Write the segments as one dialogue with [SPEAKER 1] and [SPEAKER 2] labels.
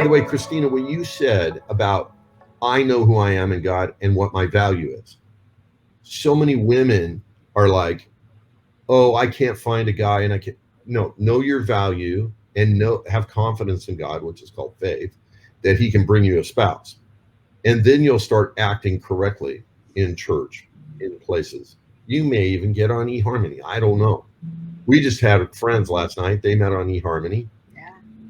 [SPEAKER 1] the way, Christina, what you said about I know who I am in God and what my value is. So many women are like, oh, I can't find a guy, and I can't. No, know your value and have confidence in God, which is called faith, that he can bring you a spouse. And then you'll start acting correctly in church, in places. You may even get on eHarmony. I don't know. We just had friends last night. They met on eHarmony,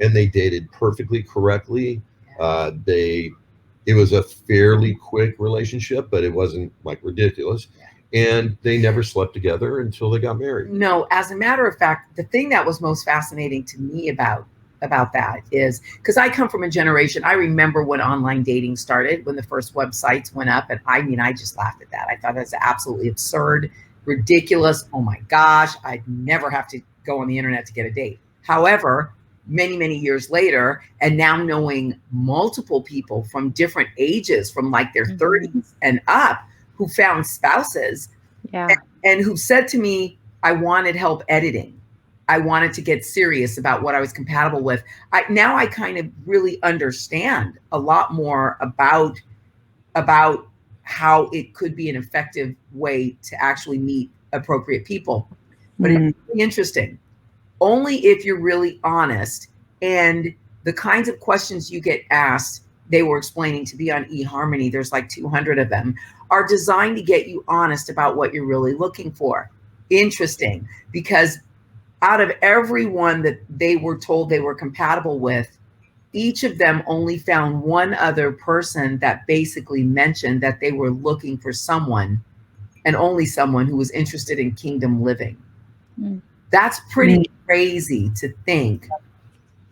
[SPEAKER 1] and they dated perfectly correctly. It was a fairly quick relationship, but it wasn't like ridiculous. And they never slept together until they got married.
[SPEAKER 2] No, as a matter of fact, the thing that was most fascinating to me about that is because I come from a generation, I remember when online dating started, when the first websites went up. And I just laughed at that. I thought that's absolutely absurd, ridiculous. Oh my gosh, I'd never have to go on the internet to get a date. However, many, many years later, and now knowing multiple people from different ages, from like their 30s and up, who found spouses and who said to me, I wanted help editing. I wanted to get serious about what I was compatible with. Now I kind of really understand a lot more about how it could be an effective way to actually meet appropriate people. But it's really interesting. Only if you're really honest, and the kinds of questions you get asked, they were explaining to be on eHarmony, there's like 200 of them, are designed to get you honest about what you're really looking for. Interesting, because out of everyone that they were told they were compatible with, each of them only found one other person that basically mentioned that they were looking for someone, and only someone who was interested in kingdom living. That's pretty crazy to think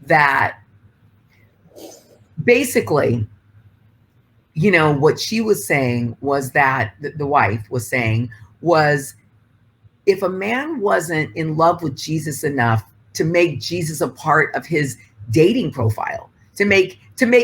[SPEAKER 2] that basically, what she was saying was that the wife was saying was, if a man wasn't in love with Jesus enough to make Jesus a part of his dating profile, to make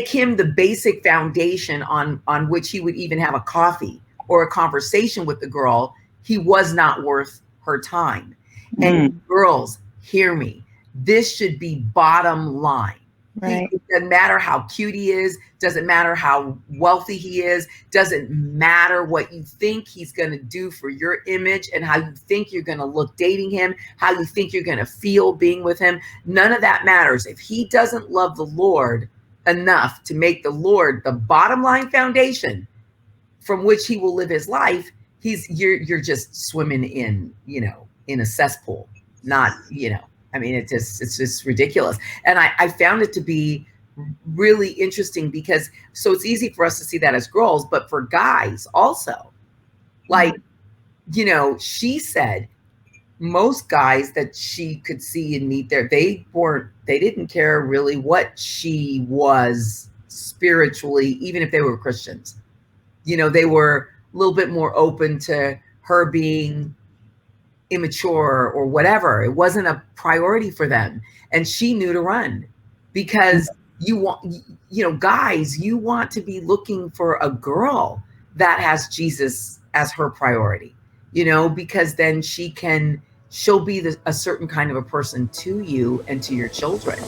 [SPEAKER 2] him the basic foundation on which he would even have a coffee or a conversation with the girl, he was not worth her time. And girls, hear me. This should be bottom line. Right. It doesn't matter how cute he is, doesn't matter how wealthy he is, doesn't matter what you think he's going to do for your image and how you think you're going to look dating him, how you think you're going to feel being with him. None of that matters. If he doesn't love the Lord enough to make the Lord the bottom line foundation from which he will live his life, you're just swimming in a cesspool, not, it's just ridiculous. And I found it to be really interesting because, so it's easy for us to see that as girls, but for guys also, like, she said most guys that she could see and meet there, they didn't care really what she was spiritually, even if they were Christians. They were a little bit more open to her being immature or whatever. It wasn't a priority for them. And she knew to run, because guys, you want to be looking for a girl that has Jesus as her priority, because then she'll be a certain kind of a person to you and to your children.